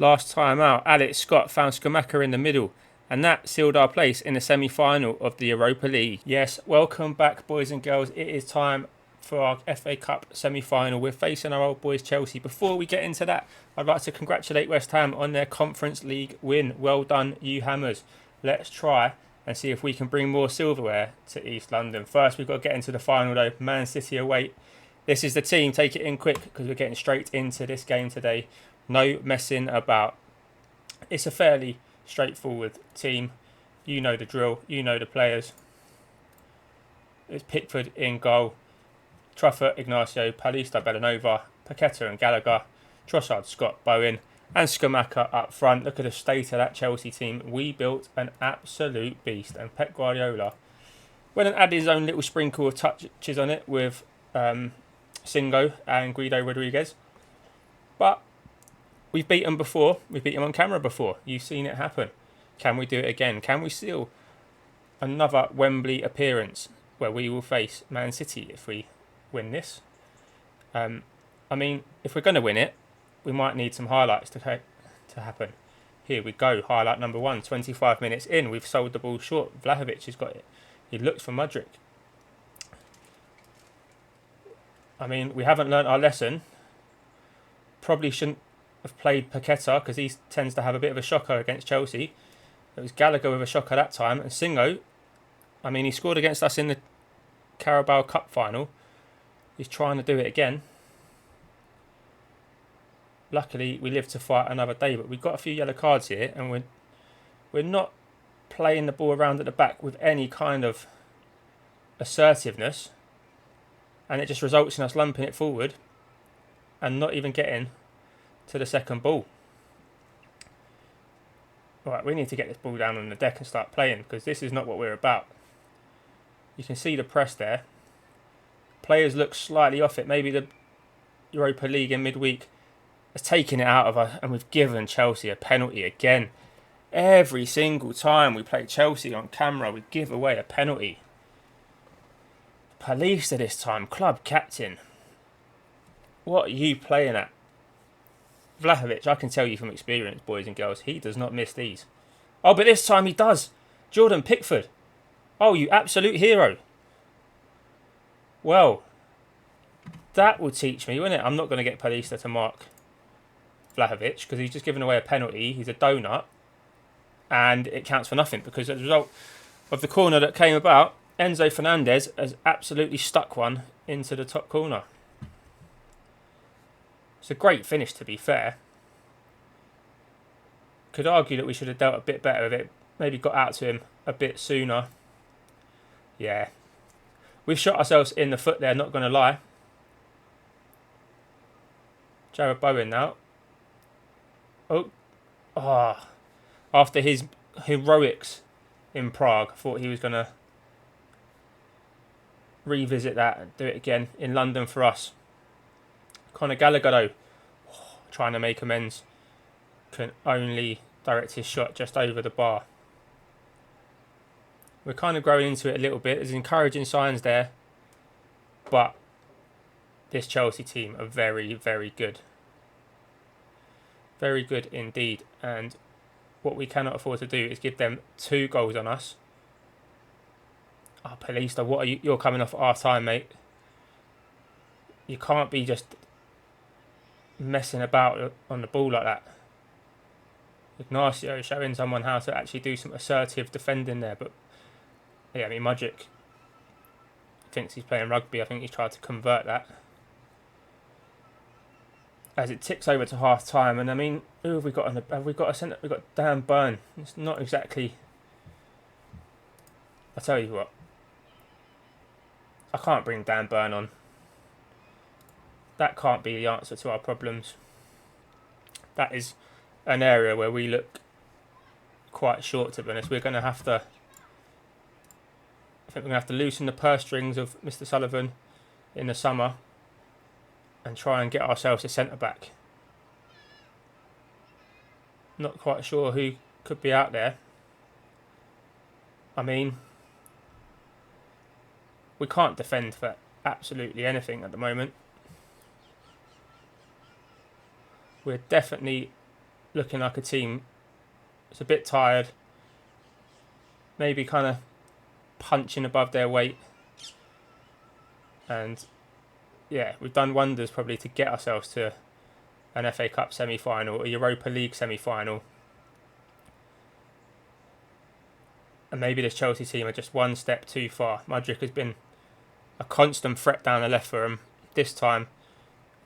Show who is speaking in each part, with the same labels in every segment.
Speaker 1: Last time out, Alex Scott found Skamaka in the middle, and that sealed our place in the semi-final of the Europa League. Yes, welcome back, boys and girls. It is time for our FA Cup semi-final. We're facing our old boys Chelsea. Before we get into that, I'd like to congratulate West Ham on their Conference League win. Well done, you Hammers. Let's try and see if we can bring more silverware to East London. First, we've got to get into the final though. Man City away. This is the team. Take it in quick because we're getting straight into this game today. No messing about. It's a fairly straightforward team. You know the drill. You know the players. It's Pickford in goal. Truffert, Ignacio, Palista, Bellanova, Paqueta and Gallagher. Trossard, Scott, Bowen and Skamaka up front. Look at the state of that Chelsea team. We built an absolute beast. And Pep Guardiola went and added his own little sprinkle of touches on it with Singo and Guido Rodriguez. But we've beaten them before. We've beaten them on camera before. You've seen it happen. Can we do it again? Can we seal another Wembley appearance where we will face Man City if we win this? I mean, if we're going to win it, we might need some highlights to happen. Here we go. Highlight number 1. 25 minutes in. We've sold the ball short. Vlahovic has got it. He looks for Mudryk. I mean, we haven't learnt our lesson. Probably shouldn't have played Paqueta because he tends to have a bit of a shocker against Chelsea. It was Gallagher with a shocker that time. And Singo, I mean, he scored against us in the Carabao Cup final. He's trying to do it again. Luckily, we live to fight another day, but we've got a few yellow cards here, and we're not playing the ball around at the back with any kind of assertiveness, and it just results in us lumping it forward and not even getting to the second ball. Right, we need to get this ball down on the deck and start playing because this is not what we're about. You can see the press there. Players look slightly off it. Maybe the Europa League in midweek has taken it out of us, and we've given Chelsea a penalty again. Every single time we play Chelsea on camera, we give away a penalty. Palista this time, club captain. What are you playing at? Vlahovic, I can tell you from experience, boys and girls, he does not miss these. Oh, but this time he does. Jordan Pickford. Oh, you absolute hero. Well, that will teach me, won't it? I'm not going to get Palista to mark Vlahovic because he's just given away a penalty. He's a donut. And it counts for nothing because as a result of the corner that came about, Enzo Fernandez has absolutely stuck one into the top corner. It's a great finish, to be fair. Could argue that we should have dealt a bit better with it. Maybe got out to him a bit sooner. Yeah. We've shot ourselves in the foot there, not going to lie. Jared Bowen now. Oh. After his heroics in Prague, I thought he was going to revisit that and do it again in London for us. Conor Gallagher though, trying to make amends, can only direct his shot just over the bar. We're kind of growing into it a little bit. There's encouraging signs there, but this Chelsea team are very, very good. Very good indeed, and what we cannot afford to do is give them 2 goals on us. Oh, Palista, what are you? You're coming off our time, mate. You can't be just messing about on the ball like that. Ignacio showing someone how to actually do some assertive defending there, but yeah, I mean Mudryk thinks he's playing rugby. I think he's tried to convert that. As it ticks over to half time, and I mean, who have we got? Have we got a centre? We've got Dan Burn. It's not exactly. I tell you what, I can't bring Dan Burn on. That can't be the answer to our problems. That is an area where we look quite short, to be honest. We're going to have to. I think we're going to have to loosen the purse strings of Mr. Sullivan in the summer and try and get ourselves a centre back. Not quite sure who could be out there. I mean, we can't defend for absolutely anything at the moment. We're definitely looking like a team that's a bit tired, maybe kind of punching above their weight. And yeah, we've done wonders probably to get ourselves to an FA Cup semi-final, a Europa League semi-final. And maybe this Chelsea team are just one step too far. Mudryk has been a constant threat down the left for him. This time,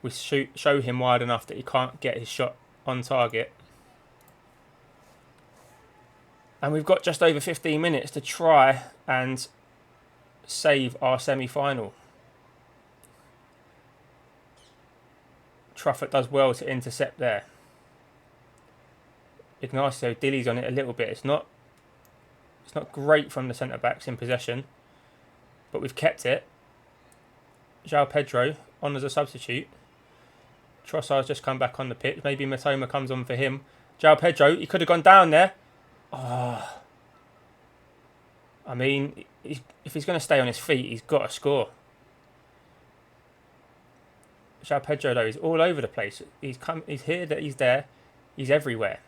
Speaker 1: we show him wide enough that he can't get his shot on target. And we've got just over 15 minutes to try and save our semi-final. Truffert does well to intercept there. Ignacio dillies on it a little bit. It's not great from the centre-backs in possession, but we've kept it. João Pedro on as a substitute. Trossard's just come back on the pitch. Maybe Matoma comes on for him. João Pedro, he could have gone down there. Oh. I mean, if he's going to stay on his feet, he's got to score. João Pedro, though, is all over the place. He's here, that he's there. He's everywhere.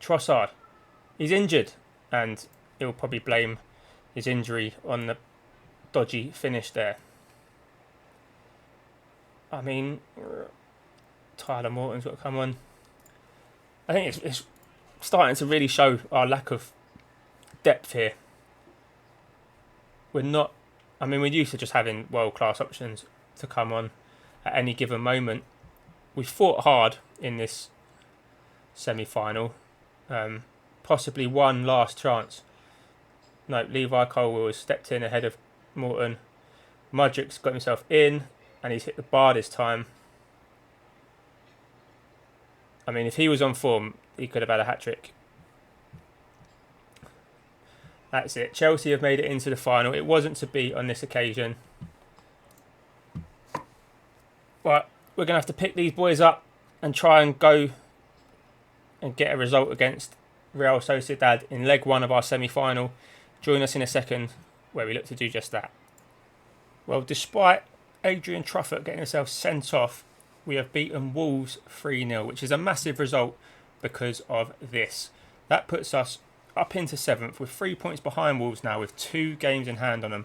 Speaker 1: Trossard, he's injured, and he'll probably blame his injury on the dodgy finish there. I mean, Tyler Morton's got to come on. I think it's starting to really show our lack of depth here. We're used to just having world-class options to come on at any given moment. We fought hard in this semi-final. Possibly one last chance. No, Levi Colwill has stepped in ahead of Morton. Mudryk's got himself in, and he's hit the bar this time. I mean, if he was on form, he could have had a hat-trick. That's it. Chelsea have made it into the final. It wasn't to be on this occasion. But we're going to have to pick these boys up and try and go and get a result against Real Sociedad in leg one of our semi-final. Join us in a second where we look to do just that. Well, despite Adrian Truffert getting himself sent off, we have beaten Wolves 3-0, which is a massive result because of this. That puts us up into 7th with 3 points behind Wolves now, with 2 games in hand on them.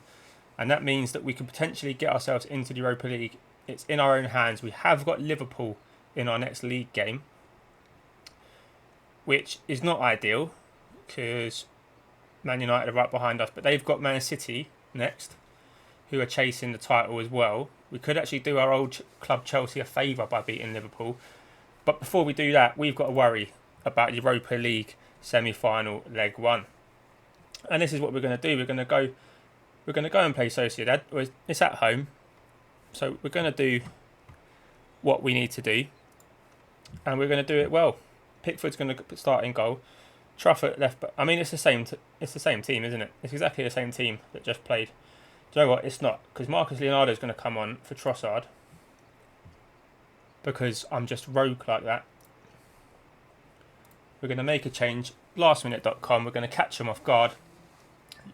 Speaker 1: And that means that we can potentially get ourselves into the Europa League. It's in our own hands. We have got Liverpool in our next league game, which is not ideal because Man United are right behind us, but they've got Man City next, who are chasing the title as well. We could actually do our old club Chelsea a favour by beating Liverpool. But before we do that, we've got to worry about Europa League semi-final leg 1. And this is what we're going to do. We're going to go and play Sociedad. It's at home. So we're going to do what we need to do. And we're going to do it well. Pickford's going to start in goal. Truffert left back. I mean, it's the same team, isn't it? It's exactly the same team that just played. Do you know what? It's not. Because Marcus Leonardo is going to come on for Trossard. Because I'm just rogue like that. We're going to make a change. Lastminute.com. We're going to catch them off guard.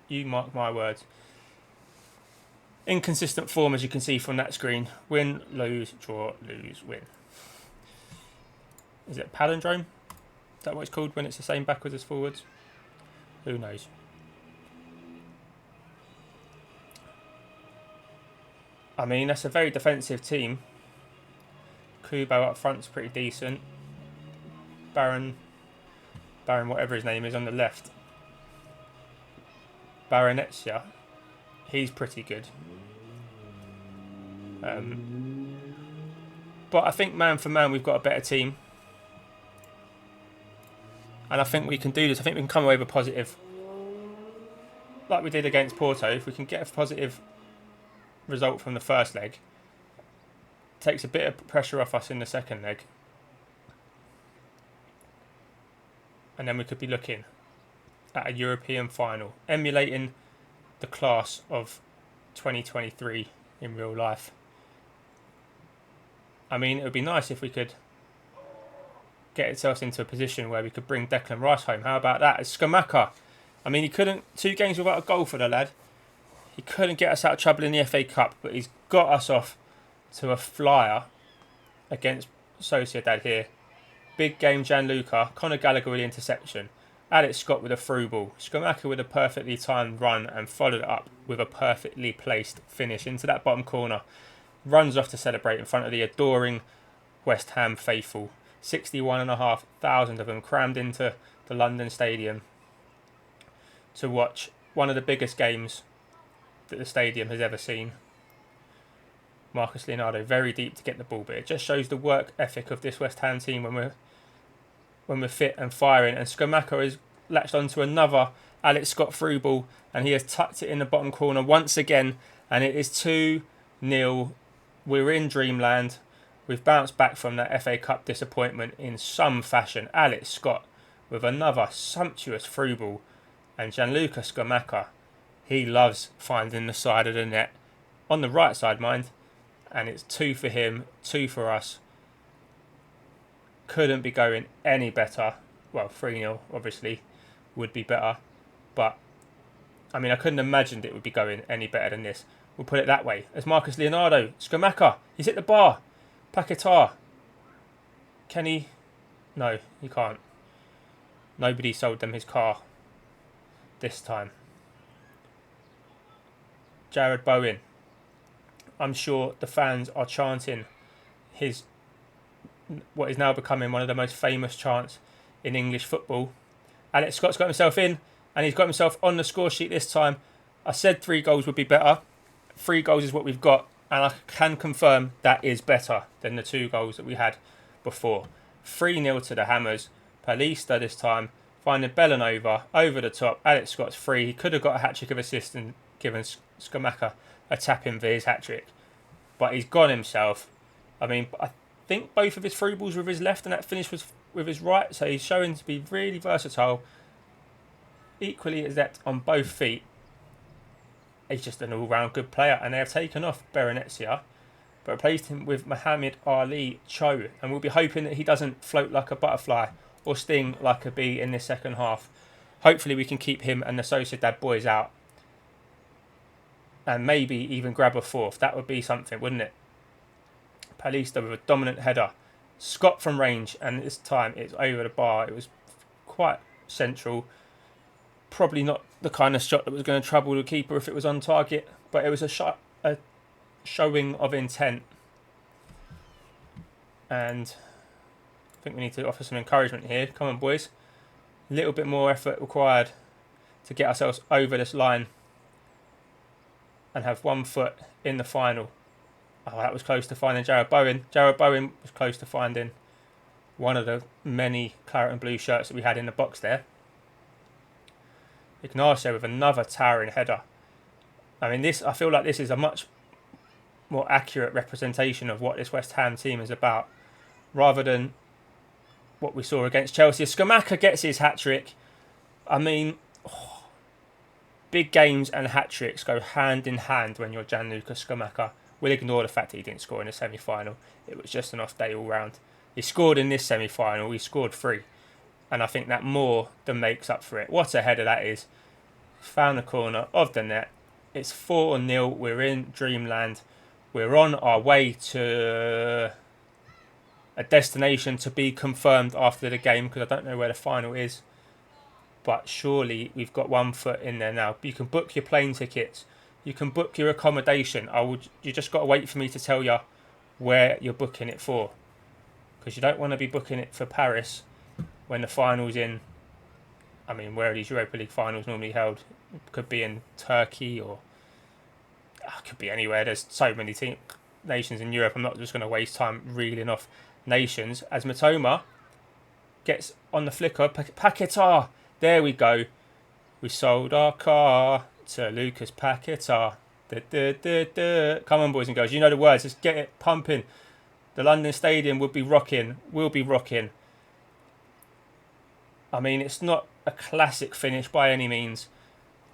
Speaker 1: You mark my words. Inconsistent form, as you can see from that screen. Win, lose, draw, lose, win. Is it palindrome? Is that what it's called when it's the same backwards as forwards? Who knows? I mean, that's a very defensive team. Kubo up front's pretty decent. Baron, whatever his name is, on the left. Baronetsia, he's pretty good. But I think man for man, we've got a better team. And I think we can do this. I think we can come away with a positive. Like we did against Porto. If we can get a positive result from the first leg, takes a bit of pressure off us in the second leg. And then we could be looking at a European final, emulating the class of 2023 in real life. I mean, it would be nice if we could get ourselves into a position where we could bring Declan Rice home. How about that? It's Skamaka. I mean, he couldn't, 2 games without a goal for the lad. He couldn't get us out of trouble in the FA Cup, but he's got us off to a flyer against Sociedad here. Big game Gianluca, Conor Gallagher with the interception, Alex Scott with a through ball, Schumacher with a perfectly timed run and followed it up with a perfectly placed finish into that bottom corner. Runs off to celebrate in front of the adoring West Ham faithful. 61,500 of them crammed into the London Stadium to watch one of the biggest games that the stadium has ever seen. Marcus Leonardo very deep to get the ball, but it just shows the work ethic of this West Ham team when we're fit and firing. And Schumacher has latched onto another Alex Scott through ball, and he has tucked it in the bottom corner once again, and it is 2-0. We're in dreamland. We've bounced back from that FA Cup disappointment in some fashion. Alex Scott with another sumptuous through ball, and Gianluca Schumacher, he loves finding the side of the net, on the right side, mind, and it's 2 for him, 2 for us. Couldn't be going any better. Well, 3-0 obviously would be better, but I mean, I couldn't imagine it would be going any better than this. We'll put it that way. As Marcus Leonardo, Schumacher, he's hit the bar. Paquetá, can he? No, he can't. Nobody sold them his car this time. Jared Bowen, I'm sure the fans are chanting his what is now becoming one of the most famous chants in English football. Alex Scott's got himself in, and he's got himself on the score sheet this time. I said 3 goals would be better. 3 goals is what we've got, and I can confirm that is better than the 2 goals that we had before. 3-0 to the Hammers. Palista this time, finding Bellanova over the top. Alex Scott's free. He could have got a hat-trick of assist and given Schumacher a tap in for his hat-trick, but he's gone himself. I mean, I think both of his through balls were with his left and that finish was with his right, so he's showing to be really versatile, equally adept on both feet. He's just an all-round good player, and they have taken off Berenetsia but replaced him with Mohamed Ali Cho, and we'll be hoping that he doesn't float like a butterfly or sting like a bee in this second half. Hopefully we can keep him and the Sociedad boys out, and maybe even grab a fourth. That would be something, wouldn't it? Palista with a dominant header. Scott from range, and this time it's over the bar. It was quite central. Probably not the kind of shot that was going to trouble the keeper if it was on target, but it was a showing of intent. And I think we need to offer some encouragement here. Come on, boys. A little bit more effort required to get ourselves over this line and have 1 foot in the final. Oh, that was close to finding Jared Bowen. Jared Bowen was close to finding one of the many claret and blue shirts that we had in the box there. Ignacio with another towering header. I mean, I feel like this is a much more accurate representation of what this West Ham team is about, rather than what we saw against Chelsea. Schumacher gets his hat-trick. I mean, big games and hat-tricks go hand in hand when you're Gianluca Schumacher. We'll ignore the fact that he didn't score in the semi-final. It was just an off day all round. He scored in this semi-final. He scored 3. And I think that more than makes up for it. What a header that is. Found the corner of the net. It's 4-0. We're in dreamland. We're on our way to a destination to be confirmed after the game, because I don't know where the final is. But surely we've got 1 foot in there now. You can book your plane tickets. You can book your accommodation. You just got to wait for me to tell you where you're booking it for, because you don't want to be booking it for Paris when the final's in. I mean, where are these Europa League finals normally held? It could be in Turkey, or it could be anywhere. There's so many nations in Europe. I'm not just going to waste time reeling off nations. As Matoma gets on the flicker, Paquetá. There we go. We sold our car to Lucas Paquetá. Come on, boys and girls. You know the words. Let's get it pumping. The London Stadium will be rocking. Will be rocking. I mean, it's not a classic finish by any means,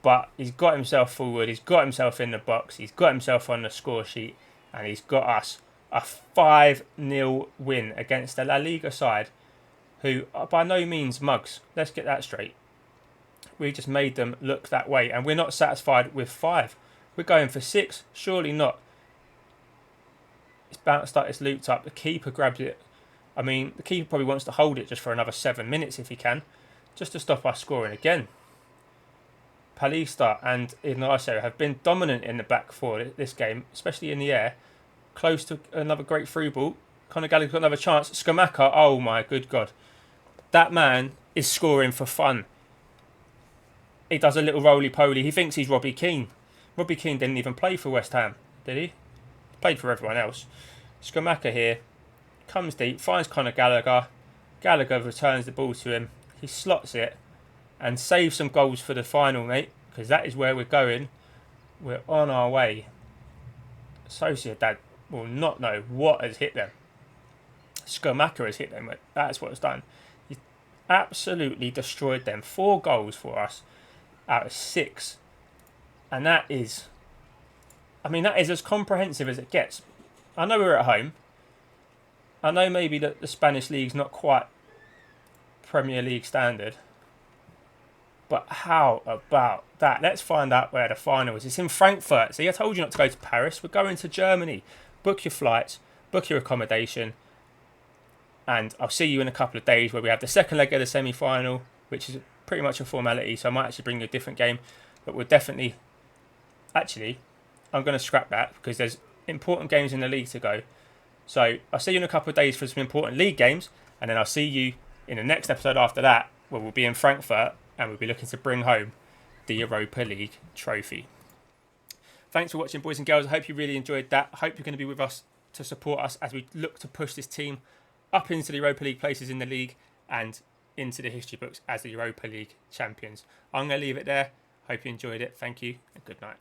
Speaker 1: but he's got himself forward. He's got himself in the box. He's got himself on the score sheet, and he's got us a 5-0 win against the La Liga side, who are by no means mugs. Let's get that straight. We just made them look that way, and we're not satisfied with 5. We're going for 6. Surely not. It's bounced up. It's looped up. The keeper grabs it I mean, the keeper probably wants to hold it just for another 7 minutes if he can, just to stop us scoring again. Palista and Ignacio have been dominant in the back four this game, especially in the air. Close to another great through ball. Conor Gallagher's got another chance. Skamaka, oh my good God. That man is scoring for fun. He does a little roly-poly. He thinks he's Robbie Keane. Robbie Keane didn't even play for West Ham, did he? He played for everyone else. Skamaka here. Comes deep, finds Conor Gallagher. Gallagher returns the ball to him. He slots it and saves some goals for the final, mate, because that is where we're going. We're on our way. Sociedad will not know what has hit them. Skamaka has hit them. That's what it's done. He absolutely destroyed them. 4 goals for us out of 6. And that is, I mean, that is as comprehensive as it gets. I know we're at home. I know maybe that the Spanish League's not quite Premier League standard. But how about that? Let's find out where the final is. It's in Frankfurt. See, I told you not to go to Paris. We're going to Germany. Book your flights, book your accommodation. And I'll see you in a couple of days where we have the second leg of the semi-final, which is pretty much a formality. So I might actually bring you a different game. But we'll definitely... Actually, I'm going to scrap that because there's important games in the league to go. So I'll see you in a couple of days for some important league games. And then I'll see you in the next episode after that, where we'll be in Frankfurt and we'll be looking to bring home the Europa League trophy. Thanks for watching, boys and girls. I hope you really enjoyed that. I hope you're going to be with us to support us as we look to push this team up into the Europa League places in the league and into the history books as the Europa League champions. I'm going to leave it there. Hope you enjoyed it. Thank you and good night.